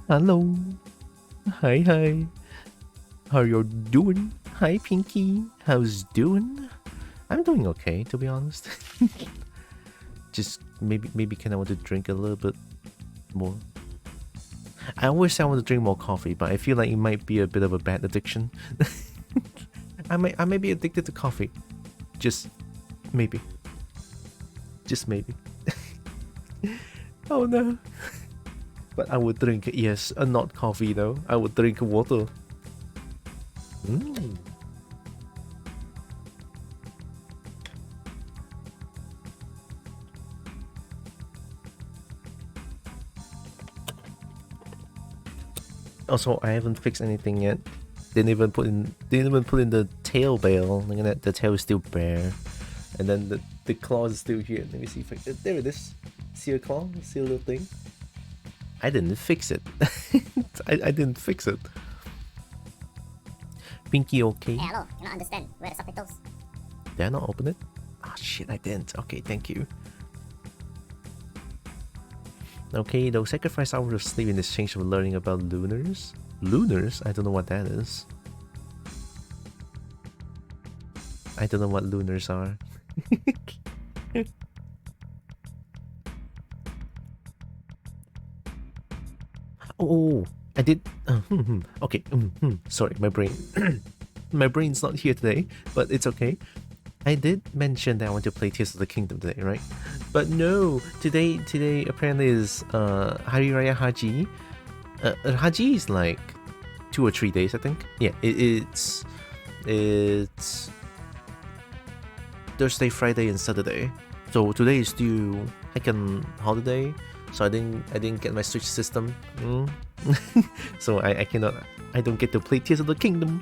Hello. Hi, hi. How you doing? Hi, Pinky. How's doing? I'm doing okay, to be honest. Just maybe kind of want to drink a little bit more. I always say I want to drink more coffee, but I feel like it might be a bit of a bad addiction. I may be addicted to coffee. Just maybe. Just maybe. Oh no. But I would drink, yes, not coffee though. I would drink water. Mm. Also, I haven't fixed anything yet. Didn't even put in the tail bail. Look at that, the tail is still bare. And then the claw is still here. Let me see if I there it is. See a claw? See a little thing? I didn't fix it. I didn't fix it. Pinky okay? Hey, hello. Cannot understand. Where are the subtitles? Did I not open it? Ah, shit, I didn't. Okay, thank you. Okay, they'll sacrifice hours of sleep in exchange for learning about lunars. Lunars? I don't know what that is. I don't know what lunars are. Oh, I did. Okay, sorry, my brain. My brain's not here today, but it's okay. I did mention that I want to play Tears of the Kingdom today, right? But no, today apparently is Hari Raya Haji. Haji is like 2 or 3 days, I think. Yeah, it's Thursday, Friday, and Saturday. So today is still like an holiday. So I didn't get my Switch system. So I don't get to play Tears of the Kingdom.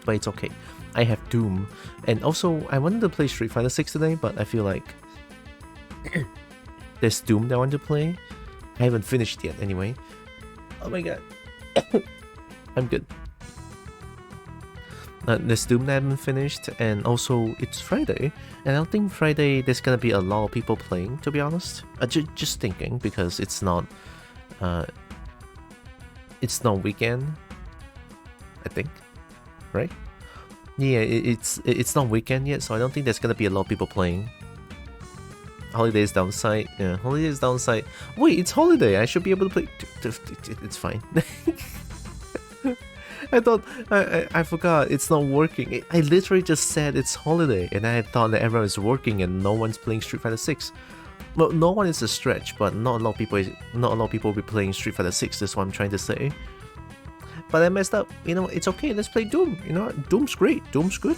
But it's okay. I have Doom. And also I wanted to play Street Fighter 6 today, but I feel like there's Doom that I want to play. I haven't finished yet anyway. Oh my god. I'm good. There's Doom that I haven't finished, and also it's Friday, and I don't think Friday there's gonna be a lot of people playing, to be honest. Just thinking, because it's not weekend, I think, right? Yeah, it's not weekend yet, so I don't think there's gonna be a lot of people playing. Holidays downside, yeah, holidays downside. Wait, it's holiday, I should be able to play. It's fine. I thought, I forgot, it's not working. I literally just said it's holiday, and I thought that everyone is working and no one's playing Street Fighter 6. Well, no one is a stretch, but not a lot of people will be playing Street Fighter 6, that's what I'm trying to say. But I messed up, you know, it's okay, let's play Doom, you know, Doom's great, Doom's good.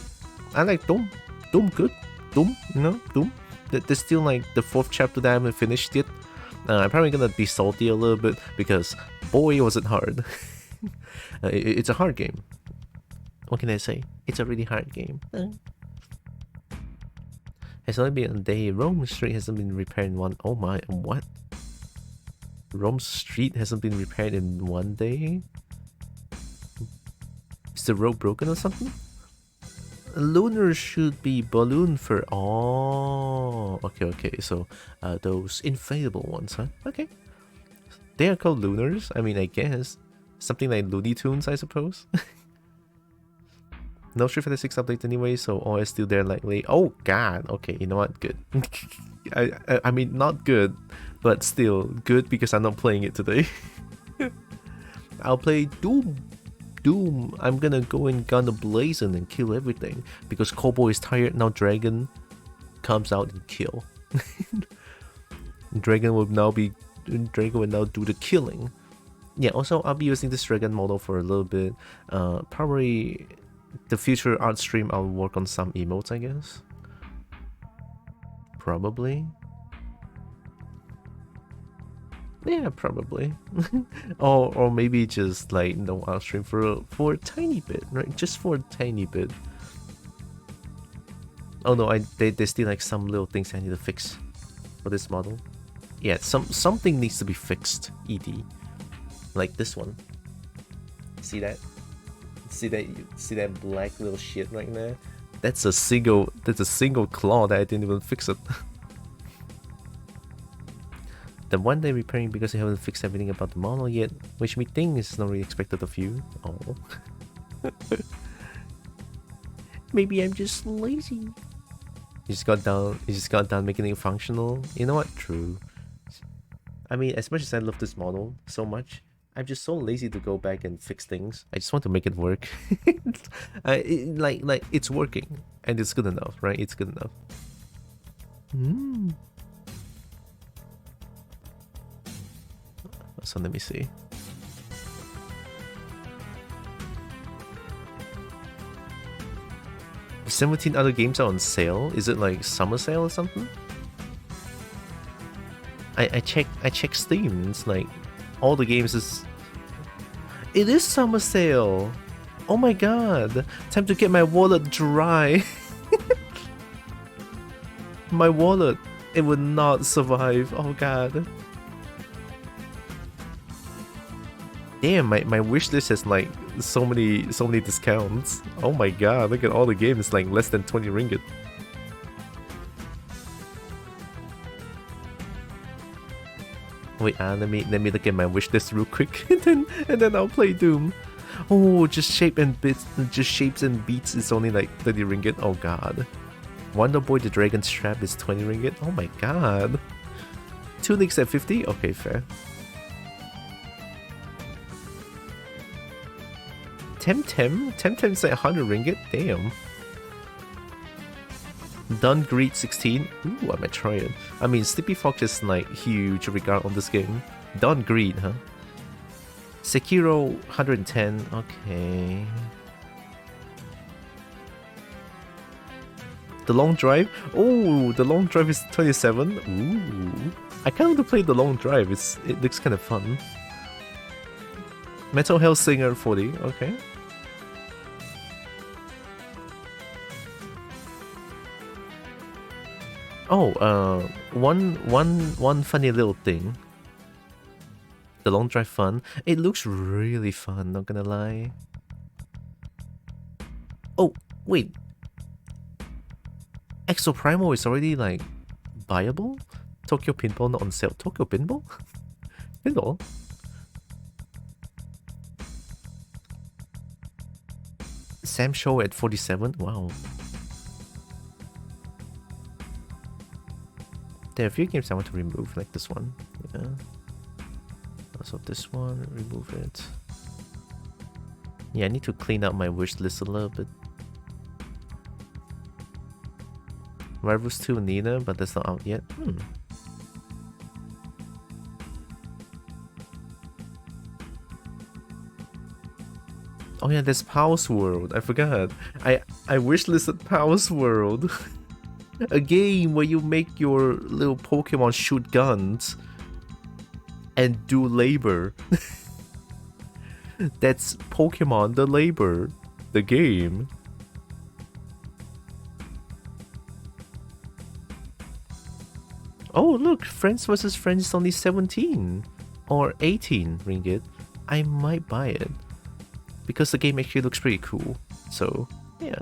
I like Doom. Doom good. Doom, you know, Doom. There's still like the 4th chapter that I haven't finished yet. I'm probably gonna be salty a little bit, because boy was it hard. It's a hard game. What can I say? It's a really hard game. It's only been a day. Rome Street hasn't been repaired in one. Oh my, what? Rome Street hasn't been repaired in 1 day? Is the road broken or something? Lunar should be balloon for. Oh, okay. So, those inflatable ones, huh? Okay. They are called lunars. I mean, I guess something like Looney Tunes, I suppose. No Street Fighter 6 update anyway, so all is still there likely. Oh god, okay, you know what? Good. I mean, not good, but still good because I'm not playing it today. I'll play Doom. Doom. I'm gonna go in gun blazing and kill everything because Kobo is tired now. Dragon comes out and kill. Dragon will now do the killing. Yeah, also I'll be using this Dragon model for a little bit. Probably the future art stream I'll work on some emotes, I guess. Probably. Yeah, probably. or maybe just like no art stream for a tiny bit, right? Just for a tiny bit. Oh no, there's still like some little things I need to fix for this model. Yeah, something needs to be fixed. ED. Like this one. See that? See that black little shit right there? That's a single claw that I didn't even fix it. The one day repairing because you haven't fixed everything about the model yet, which we think is not really expected of you. Oh. Maybe I'm just lazy. You just got done making it functional. You know what? True. I mean, as much as I love this model so much, I'm just so lazy to go back and fix things. I just want to make it work. Like it's working and it's good enough, right? It's good enough. So let me see. 17 other games are on sale. Is it like summer sale or something? I check Steam. It's like all the games is. It is summer sale. Oh my god! Time to get my wallet dry. My wallet, it would not survive. Oh god. Damn, my wish list has like so many discounts. Oh my god, look at all the games, like less than 20 ringgit. Wait, let me look at my wish list real quick, and then I'll play Doom. Oh, just shapes and beats is only like 30 ringgit. Oh god. Wonder Boy the Dragon Strap is 20 ringgit. Oh my god. Tunics at 50? Okay, fair. Temtem's like 100 ringgit? Damn. Dun Greed 16? Ooh, I might try it. I mean, Sleepy Fox is like huge regard on this game. Dun Greed, huh? Sekiro 110, okay. The Long Drive? Oh, the Long Drive is 27. Ooh. I kind of want to play the Long Drive, it looks kind of fun. Metal Hellsinger 40, okay. Oh, one funny little thing. The Long Drive fun. It looks really fun, not gonna lie. Oh, wait. Exoprimal is already like buyable? Tokyo Pinball not on sale. Tokyo Pinball? Pinball? Sam Show at 47? Wow. There are a few games I want to remove, like this one. Yeah. Also this one, remove it. Yeah, I need to clean up my wish list a little bit. Rivals 2 Nina, but that's not out yet. Oh yeah, there's Pow's World. I forgot. I wishlisted Pow's World. A game where you make your little Pokemon shoot guns and do labor. That's Pokemon the Labor, the game. Oh look, Friends vs. Friends is only 17 or 18 ringgit. I might buy it because the game actually looks pretty cool. So yeah.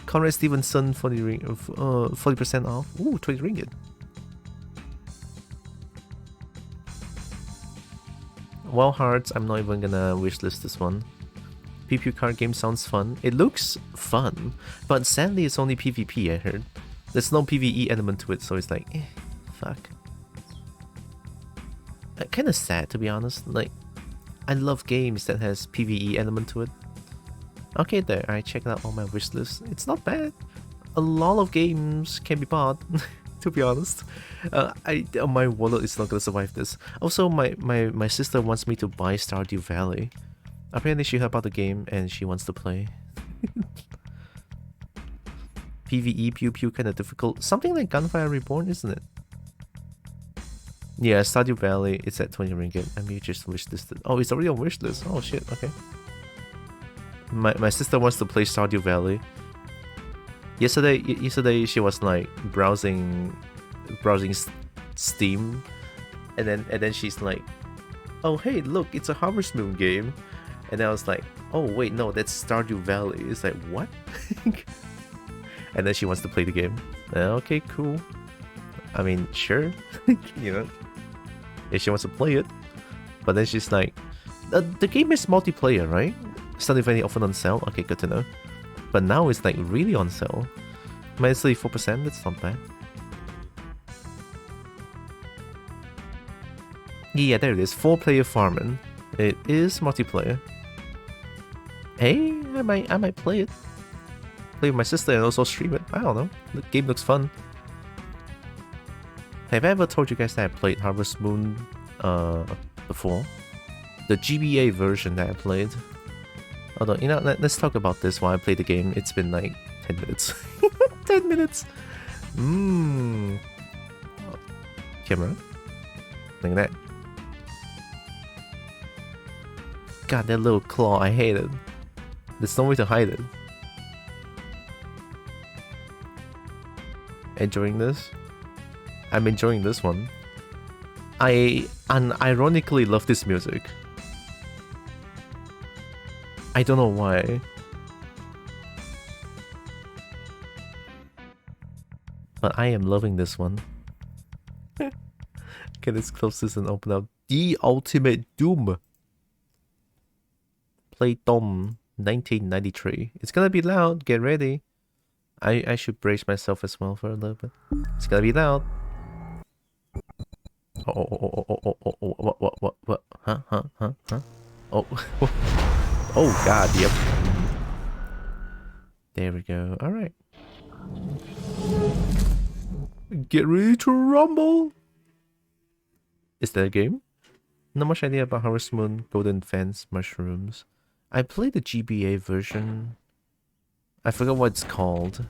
Conrad Stevenson 40% off. Ooh, 20 ringgit. Wild Hearts, I'm not even gonna wishlist this one. PvP card game sounds fun. It looks fun, but sadly it's only PvP, I heard. There's no PvE element to it, so it's like, fuck. Kinda sad, to be honest. Like, I love games that has PvE element to it. Okay, there, I checked out all my wishlist. It's not bad. A lot of games can be bought, to be honest. My wallet is not gonna survive this. Also, my sister wants me to buy Stardew Valley. Apparently she heard about the game and she wants to play. PvE pew pew kinda difficult. Something like Gunfire Reborn, isn't it? Yeah, Stardew Valley, it's at 20 ringgit. I mean, just wishlisted. Oh, it's already on wishlist. Oh shit, okay. My sister wants to play Stardew Valley. Yesterday she was like browsing Steam, and then she's like, oh hey look, it's a Harvest Moon game, and I was like, oh wait no, that's Stardew Valley. It's like, what? And then she wants to play the game. Okay, cool. I mean, sure. You know. if she wants to play it. But then she's like, the game is multiplayer, right? It's not very often on sale. Okay, good to know. But now it's like really on sale. Minus 34%, that's not bad. Yeah, there it is. 4-player farming. It is multiplayer. Hey, I might play it. Play with my sister and also stream it. I don't know. The game looks fun. Have I ever told you guys that I played Harvest Moon before? The GBA version that I played. Although, you know, let's talk about this while I play the game. It's been like 10 minutes. 10 minutes! Camera. Look at that. God, that little claw, I hate it. There's no way to hide it. Enjoying this? I'm enjoying this one. I unironically love this music. I don't know why. But I am loving this one. Okay, let's close this and open up The Ultimate Doom. Play Dom 1993. It's gonna be loud, get ready. I should brace myself as well for a little bit. It's gonna be loud. What? Huh? Oh, oh God, yep. There we go. All right. Get ready to rumble. Is that a game? Not much idea about Harvest Moon, Golden Fence, Mushrooms. I played the GBA version. I forgot what it's called.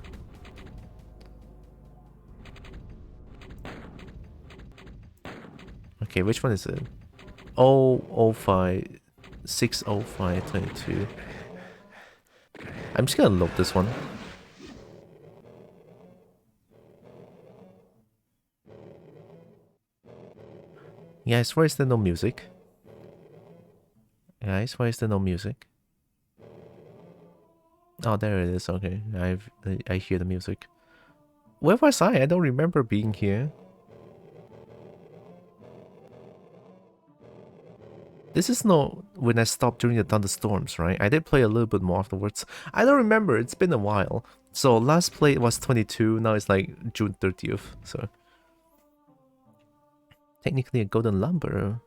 Okay, which one is it? 005 605 22. I'm just gonna load this one. Guys, why is there no music? Guys, why is there no music? Oh, there it is. Okay, I hear the music. Where was I? I don't remember being here. This is not when I stopped during the thunderstorms, right? I did play a little bit more afterwards. I don't remember. It's been a while. So last play was 22. Now it's like June 30th. So technically a golden lumber,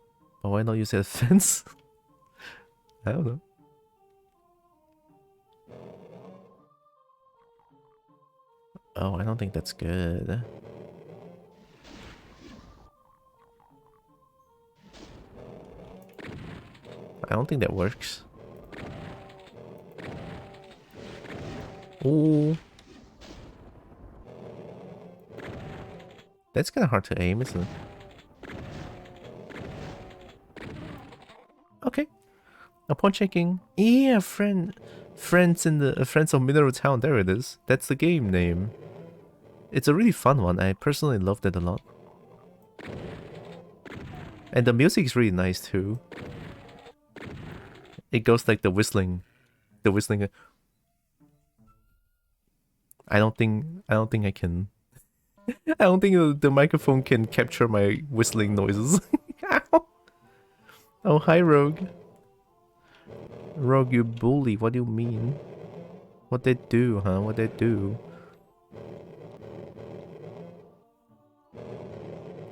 but why not use a fence? I don't know. Oh, I don't think that's good. I don't think that works. Ooh. That's kind of hard to aim, isn't it? Okay. Upon checking, yeah, friends in the Friends of Mineral Town. There it is. That's the game name. It's a really fun one. I personally loved it a lot, and the music is really nice too. It goes like the whistling. I don't think I can. I don't think the microphone can capture my whistling noises. Oh, hi, Rogue. Rogue, you bully. What do you mean? What they do, huh? What they do?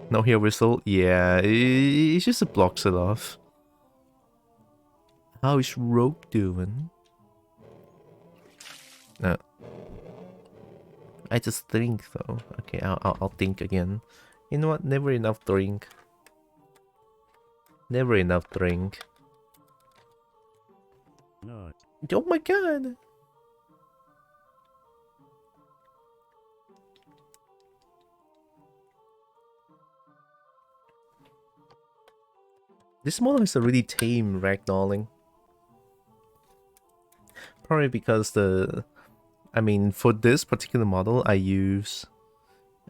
No hear whistle? Yeah, it just blocks it off. How is Rogue doing? I just think though. Okay, I'll think again. You know what? Never enough drink. Never enough drink. No. Oh my god! This model is a really tame ragdolling. Probably because I mean, for this particular model, I use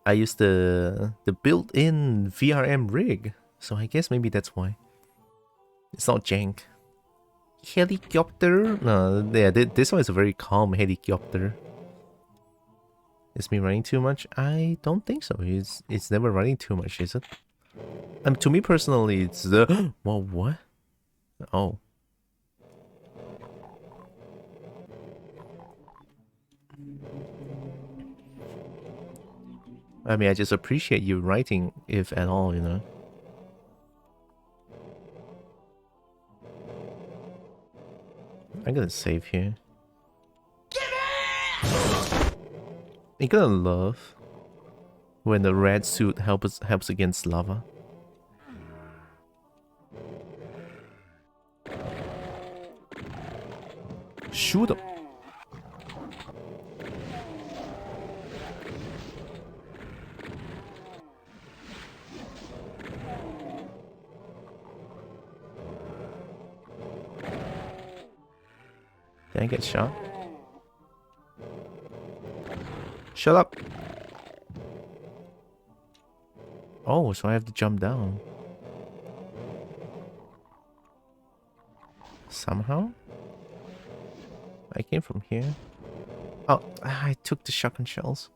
the built-in VRM rig, so I guess maybe that's why. It's not jank. Helicopter? No, yeah, this one is a very calm helicopter. Is me running too much? I don't think so. It's never running too much, is it? To me personally, it's the well, what? Oh, I mean, I just appreciate you writing, if at all, you know. I'm gonna save here. You're gonna love when the red suit helps against lava. Shoot him. Did I get shot? Shut up! Oh, so I have to jump down. Somehow? I came from here. Oh, I took the shotgun shells.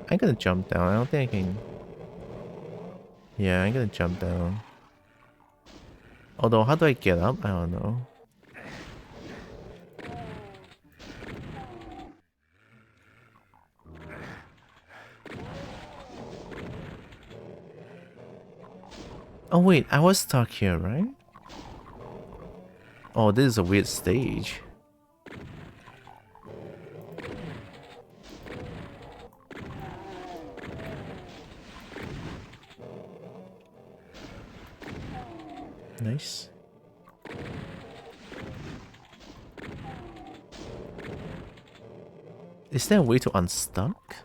I'm gonna jump down. I don't think I can... Yeah, I'm gonna jump down. Although, how do I get up? I don't know. Oh wait, I was stuck here, right? Oh, this is a weird stage. Nice. Is there a way to unstuck?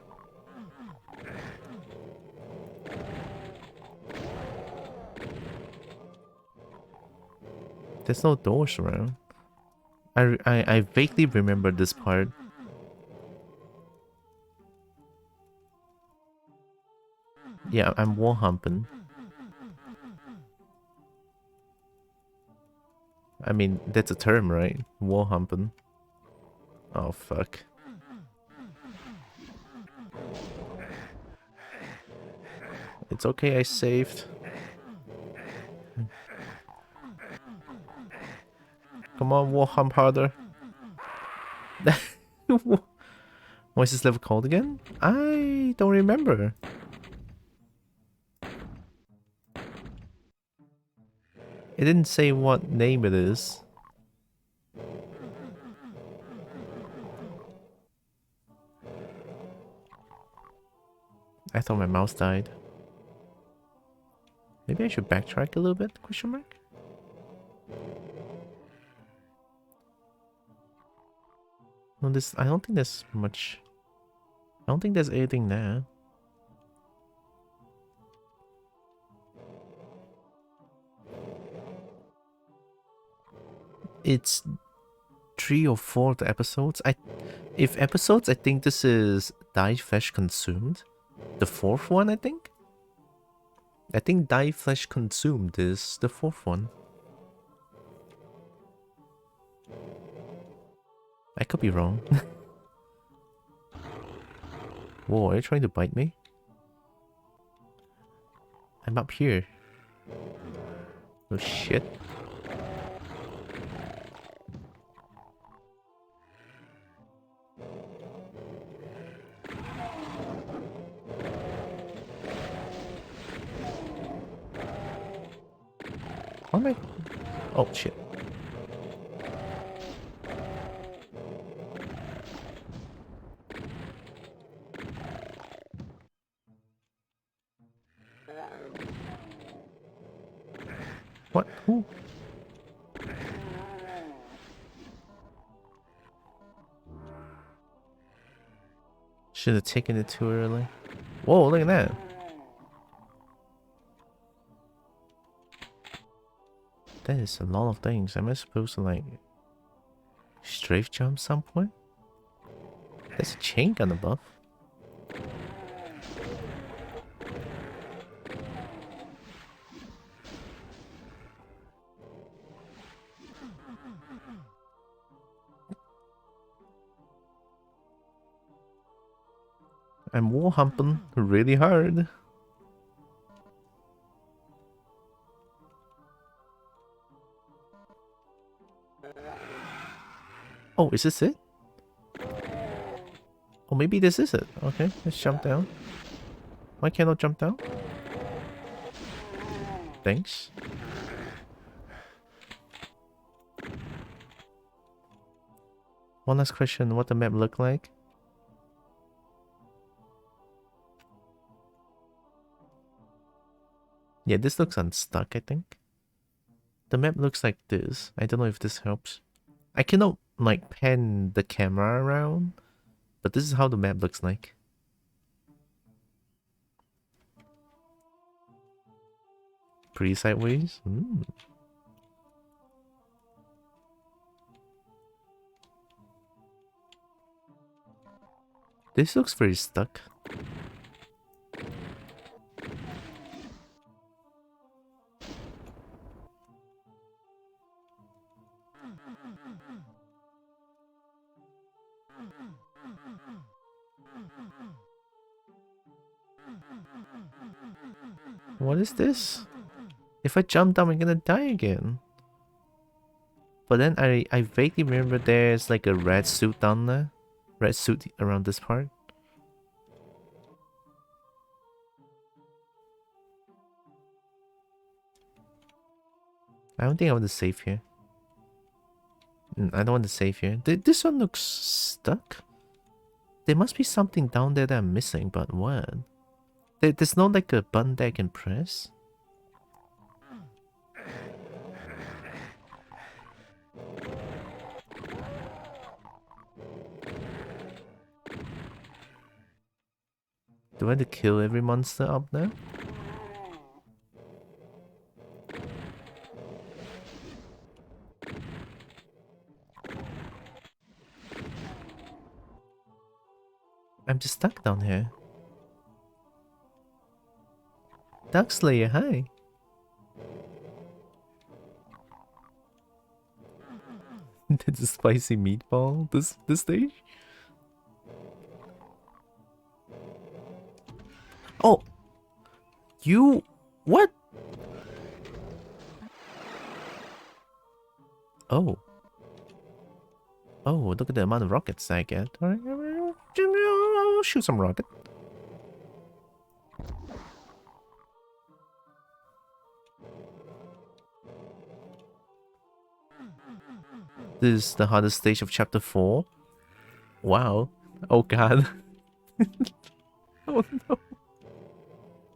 There's no doors around. I vaguely remember this part. Yeah, I'm wall humping. I mean, that's a term, right? Wall humping. Oh, fuck. It's okay, I saved. Come on, wall hump harder. What is this level called again? I don't remember. It didn't say what name it is. I thought my mouse died. Maybe I should backtrack a little bit? Question mark? No, this. I don't think there's much. I don't think there's anything there. It's 3 or 4 of the episodes. If episodes, I think this is Die Flesh Consumed. The 4th one, I think. I think Die Flesh Consumed is the 4th one. I could be wrong. Whoa, are you trying to bite me? I'm up here. Oh shit. How am I? Oh shit. What? Who? Should have taken it too early. Whoa, look at that. That is a lot of things. Am I supposed to like strafe jump some point? There's a chain gun above. I'm wall humping really hard. Oh, is this it? Oh, maybe this is it. Okay, let's jump down. Why can't I jump down? Thanks. One last question, what the map look like? Yeah, this looks unstuck, I think. The map looks like this. I don't know if this helps. I cannot, like, pan the camera around, but this is how the map looks like. Pretty sideways. This looks very stuck. What is this? If I jump down, I'm gonna die again. But then I vaguely remember there's like a red suit down there. Red suit around this part. I don't think I want to save here. I don't want to save here. This one looks stuck. There must be something down there that I'm missing, but what? There's no like a button that I can press? Do I have to kill every monster up there? I'm just stuck down here. Dark Slayer, hi. That's a spicy meatball. This stage? Oh, you what? Oh. Oh, look at the amount of rockets I get. Alright, I'll shoot some rocket. This is the hardest stage of chapter 4. Wow. Oh god. Oh no.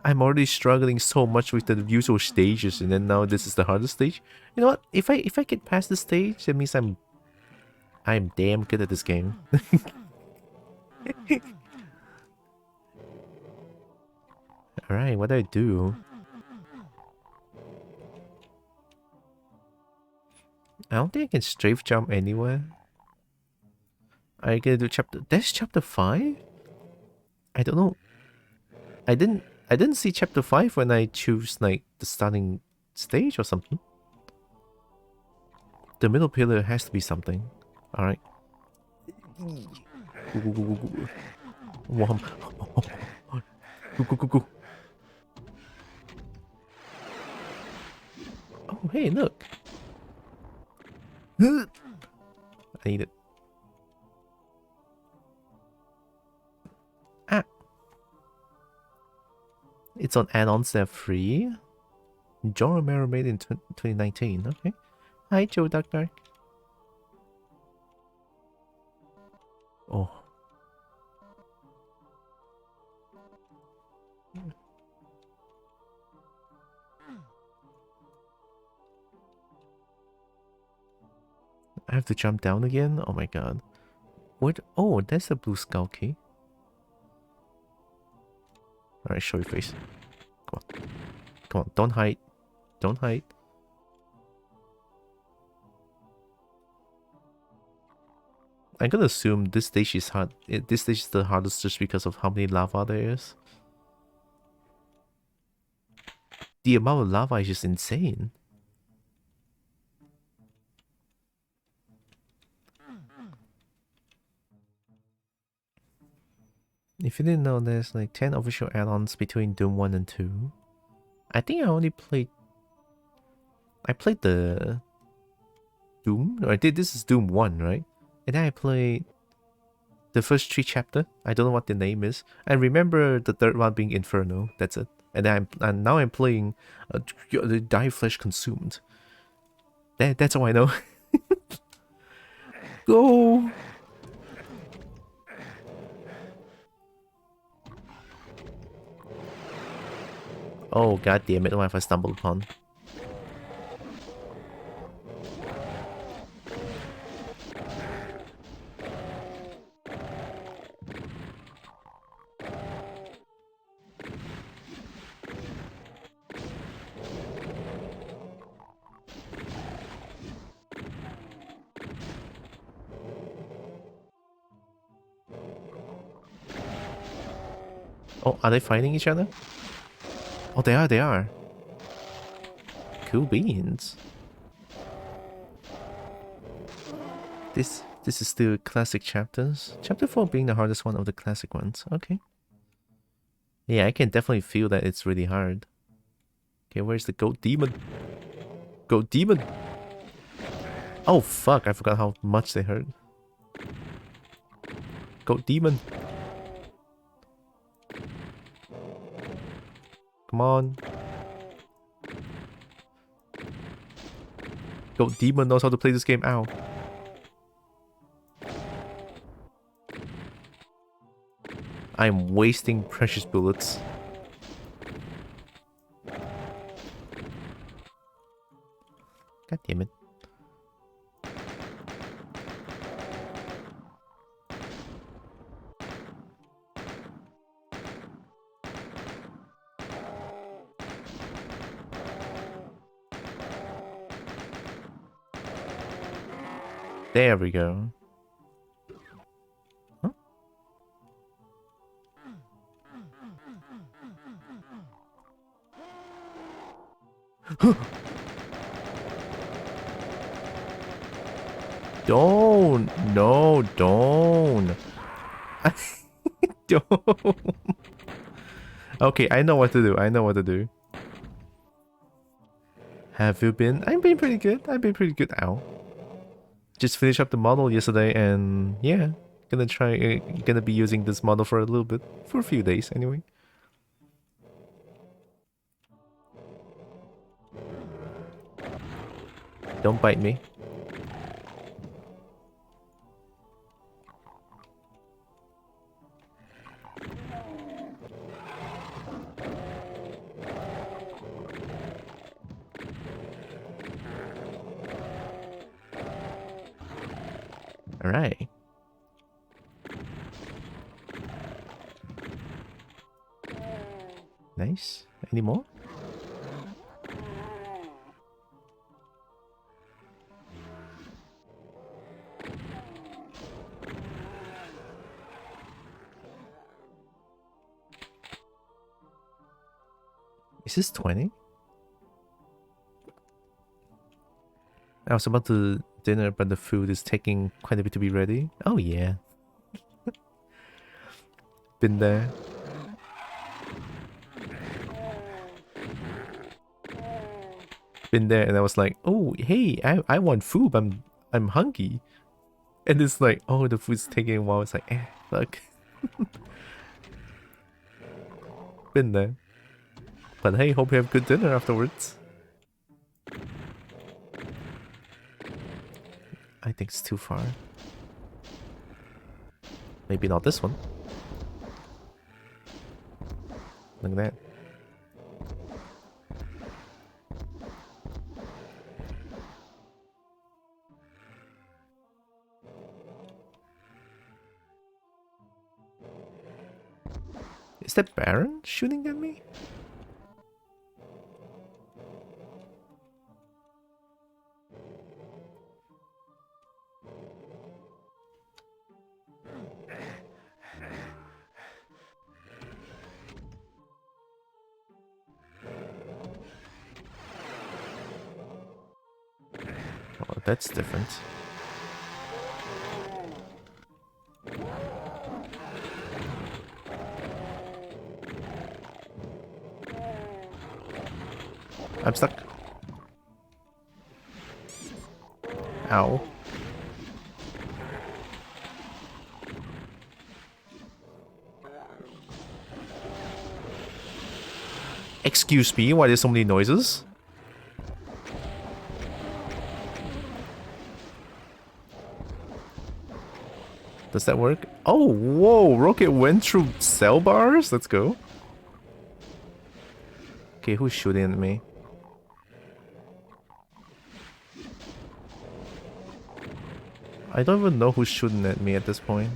I'm already struggling so much with the usual stages, and then now this is the hardest stage. You know what? If I get past the stage, that means I'm damn good at this game. Alright, what do I do? I don't think I can strafe jump anywhere. I gotta do chapter. That's chapter 5? I don't know. I didn't see chapter 5 when I choose like the starting stage or something. The middle pillar has to be something. Alright. Wham. Go, go, go, go. Oh, hey, look. I need it. Ah. It's on add-ons that are free. John Romero made in 2019. Okay. Hi, Joe Duckberg. Oh. I have to jump down again? Oh my god. What? Oh, that's a blue skull key. Alright, show your face. Come on. Come on, don't hide. Don't hide. I'm gonna assume this stage is hard. This stage is the hardest just because of how many lava there is. The amount of lava is just insane. If you didn't know, there's like 10 official add-ons between Doom 1 and 2. I think I only played... I played the... Doom? No, I did. This is Doom 1, right? And then I played the first 3 chapter. I don't know what the name is. I remember the third one being Inferno. That's it. And then now I'm playing the Die Flesh Consumed. That's all I know. Go! Oh, god damn it, what have I stumbled upon? Oh, are they fighting each other? Oh, they are. Cool beans. This is still classic chapters. Chapter 4 being the hardest one of the classic ones. Okay. Yeah, I can definitely feel that it's really hard. Okay, where's the goat demon? Goat demon! Oh fuck, I forgot how much they hurt. Goat demon! Come on. Goat demon knows how to play this game. Ow. I'm wasting precious bullets. God damn it. There we go. Huh? Don't! No, don't! Don't! Okay, I know what to do. I know what to do. Have you been? I've been pretty good. I've been pretty good. Ow. Just finished up the model yesterday and yeah, gonna be using this model for a little bit. For a few days anyway. Don't bite me. Alright. Nice. Any more? Is this 20? I was about to dinner, but the food is taking quite a bit to be ready. Oh yeah. Been there. Been there, and I was like, oh hey, I want food, I'm hungry. And it's like, oh, the food's taking a while. It's like, fuck. Been there. But hey, hope you have good dinner afterwards. I think it's too far. Maybe not this one. Look at that. Is that Baron shooting at me? Oh, that's different. I'm stuck. Ow. Excuse me, why there's so many noises? Does that work? Oh, whoa! Rocket went through cell bars? Let's go. Okay, who's shooting at me? I don't even know who's shooting at me at this point.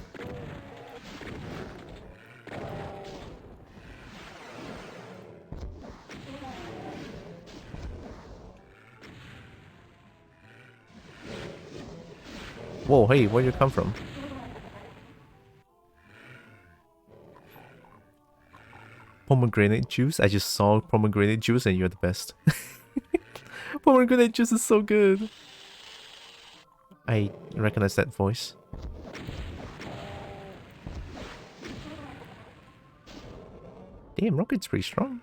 Whoa, hey, where'd you come from? Pomegranate juice? I just saw pomegranate juice and you're the best. Pomegranate juice is so good. I recognize that voice. Damn, Rocket's pretty strong.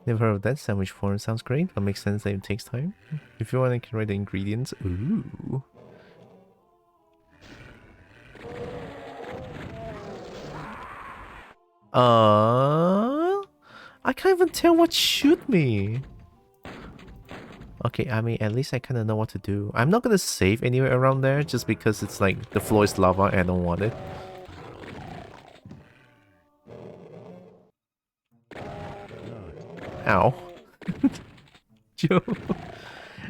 Never heard of that sandwich form. Sounds great, but makes sense that it takes time. If you want, I can write the ingredients. Ooh. I can't even tell what shoot me. Okay, I mean, at least I kind of know what to do. I'm not gonna save anywhere around there just because it's like the floor is lava and I don't want it. Ow. Joe.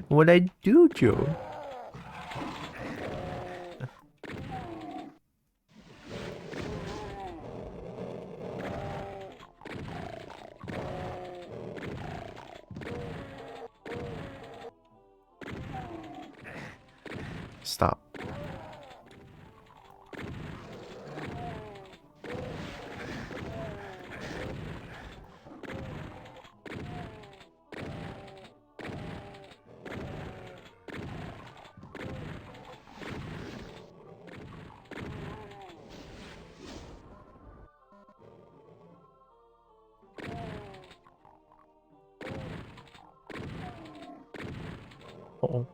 What'd I do, Joe? Stop. Uh-oh.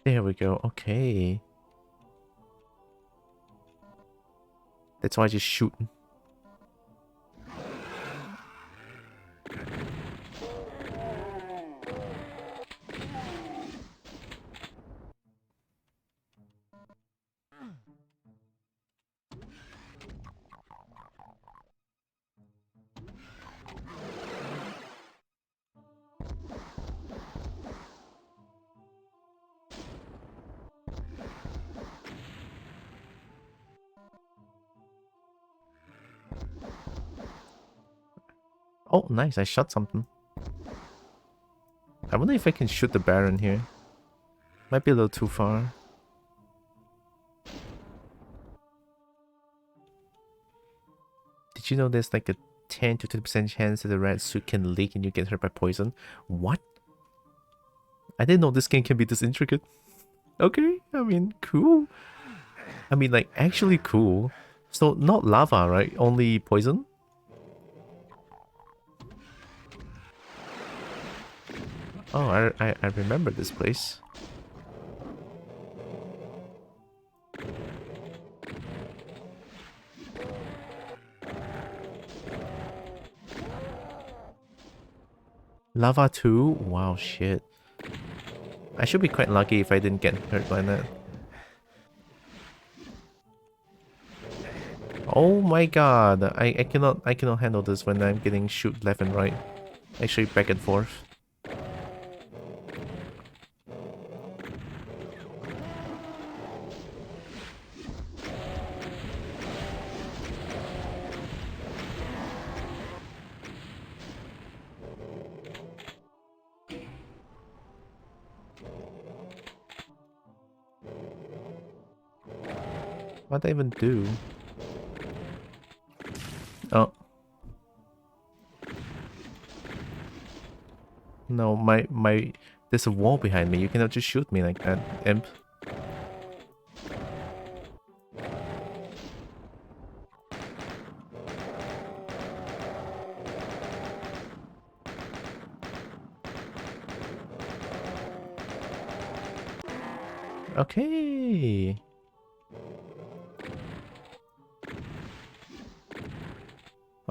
There we go. Okay. That's why I just shoot. Oh, nice. I shot something. I wonder if I can shoot the Baron here. Might be a little too far. Did you know there's like a 10 to 20% chance that the red suit can leak and you get hurt by poison? What? I didn't know this game can be this intricate. Okay, I mean, cool. I mean, like, actually cool. So, not lava, right? Only poison? Oh, I remember this place. Lava 2? Wow, shit. I should be quite lucky if I didn't get hurt by that. Oh my god, I cannot handle this when I'm getting shoot left and right. Actually, back and forth. What'd I even do? Oh. No, my... There's a wall behind me. You cannot just shoot me like that, imp. Okay.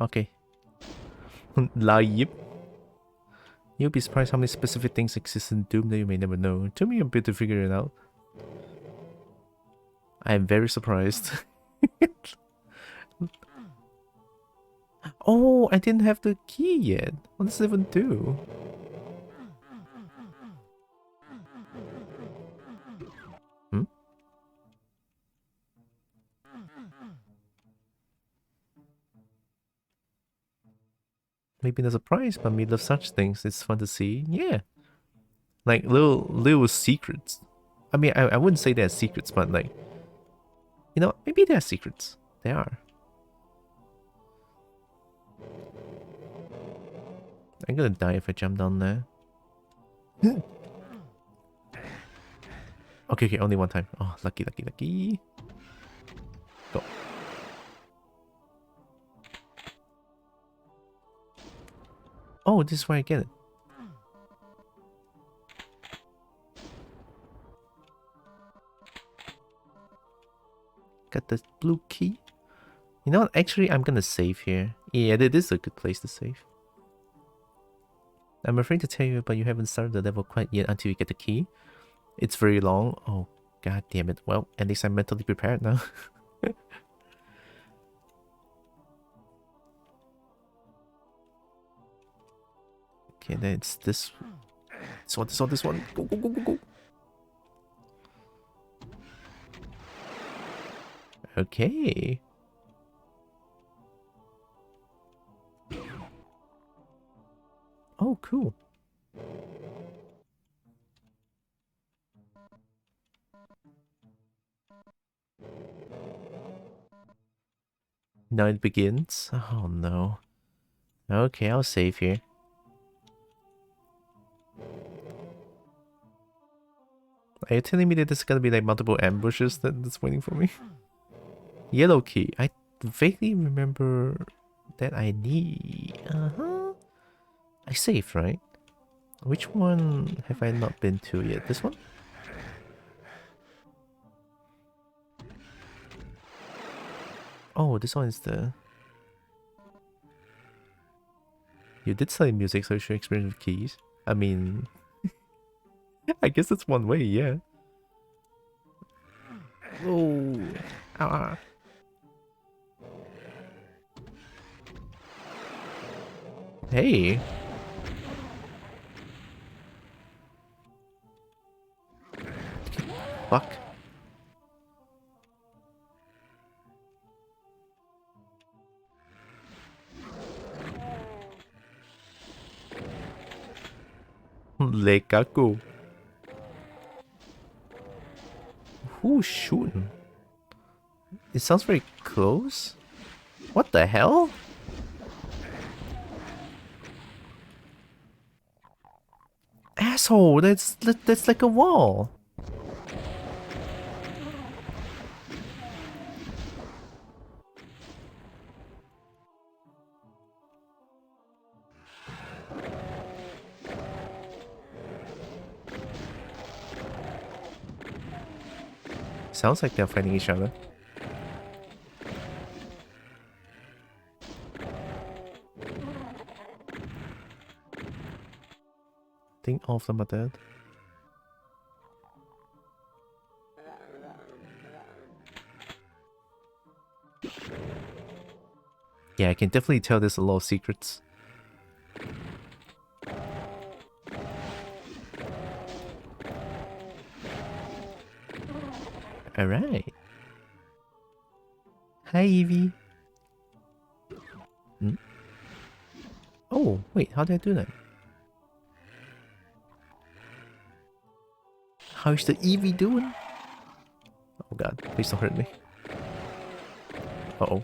Okay. La yip. You'll be surprised how many specific things exist in Doom that you may never know. It took me a bit to figure it out. I am very surprised. Oh, I didn't have the key yet. What does it even do? Hmm? Maybe there's a prize, but me love such things. It's fun to see. Yeah. Like little secrets. I mean, I wouldn't say they're secrets, but like, you know, maybe they're secrets. They are. I'm gonna die if I jump down there. Okay, only one time. Oh, lucky. Go. Oh, this is where I get it. Got the blue key. You know what? Actually, I'm gonna save here. Yeah, this is a good place to save. I'm afraid to tell you, but you haven't started the level quite yet until you get the key. It's very long. Oh, god damn it. Well, at least I'm mentally prepared now. Okay, then it's this. This one. Go. Okay. Oh, cool. Now it begins. Oh no. Okay, I'll save here. Are you telling me that there's gonna be like multiple ambushes that's waiting for me? Yellow key. I vaguely remember that I need. I saved, right? Which one have I not been to yet? This one? Oh, this one is the... You did study music, so you should experience with keys. I mean... I guess that's one way, yeah. Oh. Ah. Hey. Fuck. Lekaku. Who's shooting? It sounds very close. What the hell? Asshole, that's like a wall. Sounds like they're fighting each other. I think all of them are dead. Yeah, I can definitely tell there's a lot of secrets. Alright. Hi, Evie. Hmm? Oh, wait, how did I do that? How's the Evie doing? Oh god, please don't hurt me. Uh-oh.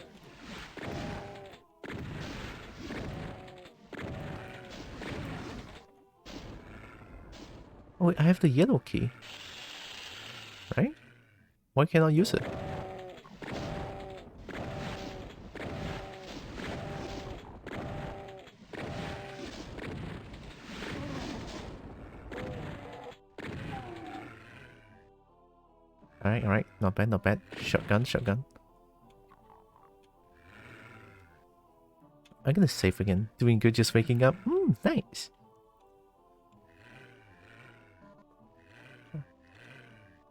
Oh wait, I have the yellow key. Right? Why can't I use it? Alright. Not bad, not bad. Shotgun. I'm gonna save again. Doing good just waking up. Nice.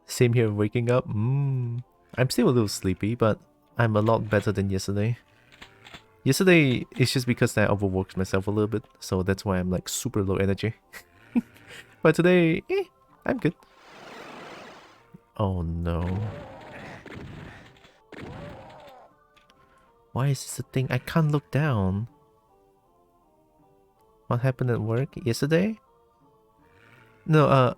Same here, waking up. I'm still a little sleepy, but I'm a lot better than yesterday. Yesterday, it's just because I overworked myself a little bit, so that's why I'm like super low energy. But today, I'm good. Oh no. Why is this a thing? I can't look down. What happened at work yesterday? No,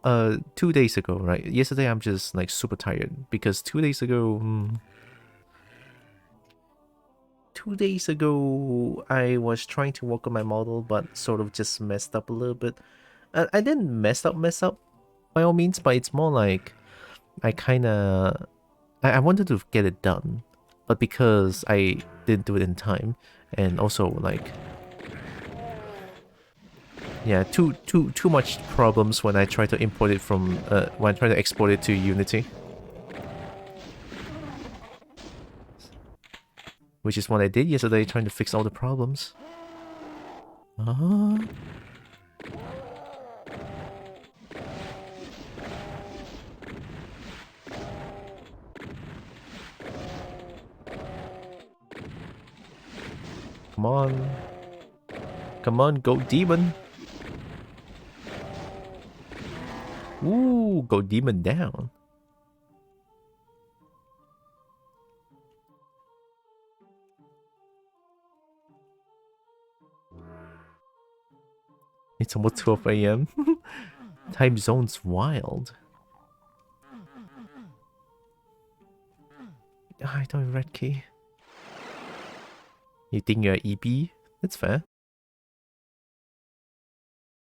2 days ago, right? Yesterday I'm just like super tired because 2 days ago, 2 days ago I was trying to work on my model, but sort of just messed up a little bit. I didn't mess up by all means, but it's more like I wanted to get it done, but because I didn't do it in time, and also like, yeah, too much problems when I try to import it from when I try to export it to Unity, which is what I did yesterday, trying to fix all the problems. Come on. Come on, go demon. Ooh, go demon down. It's almost 12 a.m. Time zone's wild. I don't have red key. You think you're EB? That's fair.